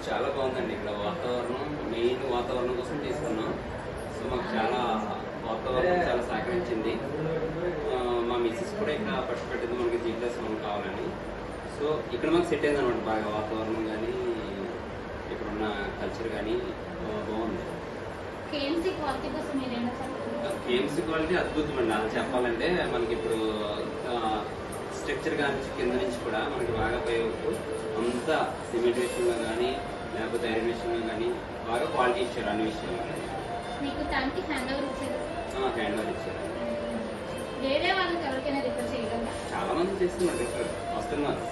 చాలా బాగుందండి. ఇక్కడ వాతావరణం, మెయిన్ వాతావరణం కోసం తీసుకున్నాం. సో మాకు చాలా వాతావరణం చాలా సహకరించింది. మా మిస్సెస్ కూడా ఇక్కడ ఫస్ట్ పెట్టింది మనకి G+1 కావాలని. సో ఇక్కడ మాకు సెట్ అయింది అనమాట. బాగా వాతావరణం కానీ ఇక్కడున్న కల్చర్ కానీ బాగుంది. KMC క్వాలిటీ అద్భుతం అండి. అలా చెప్పాలంటే మనకి ఇప్పుడు స్ట్రక్చర్ కానీ కింద నుంచి కూడా మనకి బాగా పై అంతా సిమెంట్ విషయంలో కానీ లేకపోతే ఐరన్ విషయంలో కానీ బాగా క్వాలిటీ ఇచ్చారు. అన్ని విషయాల్లో హ్యాండ్ ఓవర్ ఇచ్చారు. చాలా మంది చేస్తున్నారు, రిఫర్ వస్తున్నారు.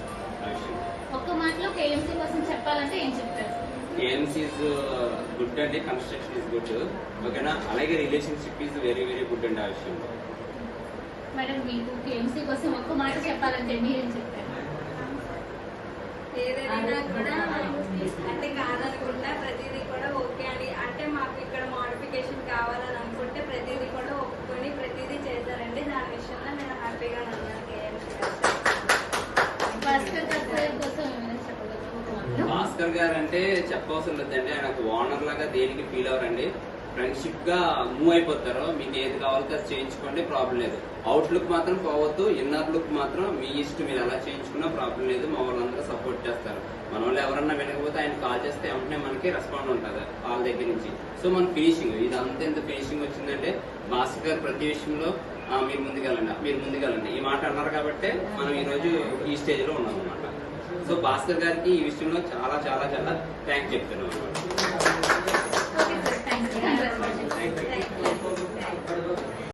ఒక్క మాటలో KMC కోసం చెప్పాలంటే ఏం చెప్తారు? KMC ఇస్ గుడ్ అండి, కన్స్ట్రక్షన్ ఇస్ గుడ్, ఓకేనా. అలాగే relationship is very very good అండి. ఆ విషయంలో మేడం మీకు KMC కోసం ఒక్క మాట చెప్పాలంటే మీరేం చెప్తారు? ఏదైనా కూడా అంటే కాదనుకుంటా ప్రతిదీ కూడా ఓకే అని, అంటే మాకు ఇక్కడ మోడిఫికేషన్ కావాలని అనుకుంటే ప్రతిదీ కూడా ఒప్పుకొని ప్రతిదీ చేశారండి. దాని విషయంలో నేను హ్యాపీగా ఉన్నాను. భాస్కర్ గారు అంటే చెప్పవలసిన లేదండి. ఆయన ఒక ఓనర్ లాగా దేనికి ఫీల్ అవ్వరండి. ఫ్రెండ్షిప్ గా మూవ్ అయిపోతారు. మీకు ఏది కావాలో అది చేయించుకోండి, ప్రాబ్లం లేదు. అవుట్లుక్ మాత్రం పోవద్దు, ఇన్నర్ లుక్ మాత్రం మీ ఇష్టం, మీరు ఎలా చేయించుకున్నా ప్రాబ్లం లేదు. మా వాళ్ళందరూ సపోర్ట్ చేస్తారు. మన వాళ్ళు ఎవరన్నా వినకపోతే ఆయన కాల్ చేస్తే వెంటనే మనకి రెస్పాండ్ ఉంటుంది వాళ్ళ దగ్గర నుంచి. సో మన ఫినిషింగ్ ఇదంతా ఎంత ఫినిషింగ్ వచ్చిందంటే భాస్కర్ గారు ప్రతి విషయంలో మీరు ముందుకెళ్ళండి ఈ మాట అన్నారు కాబట్టి మనం ఈ రోజు ఈ స్టేజ్ లో ఉన్నాం అనమాట. సో భాస్కర్ గారికి ఈ విషయంలో చాలా చాలా చాలా థ్యాంక్స్ చెప్తున్నాం అనమాట.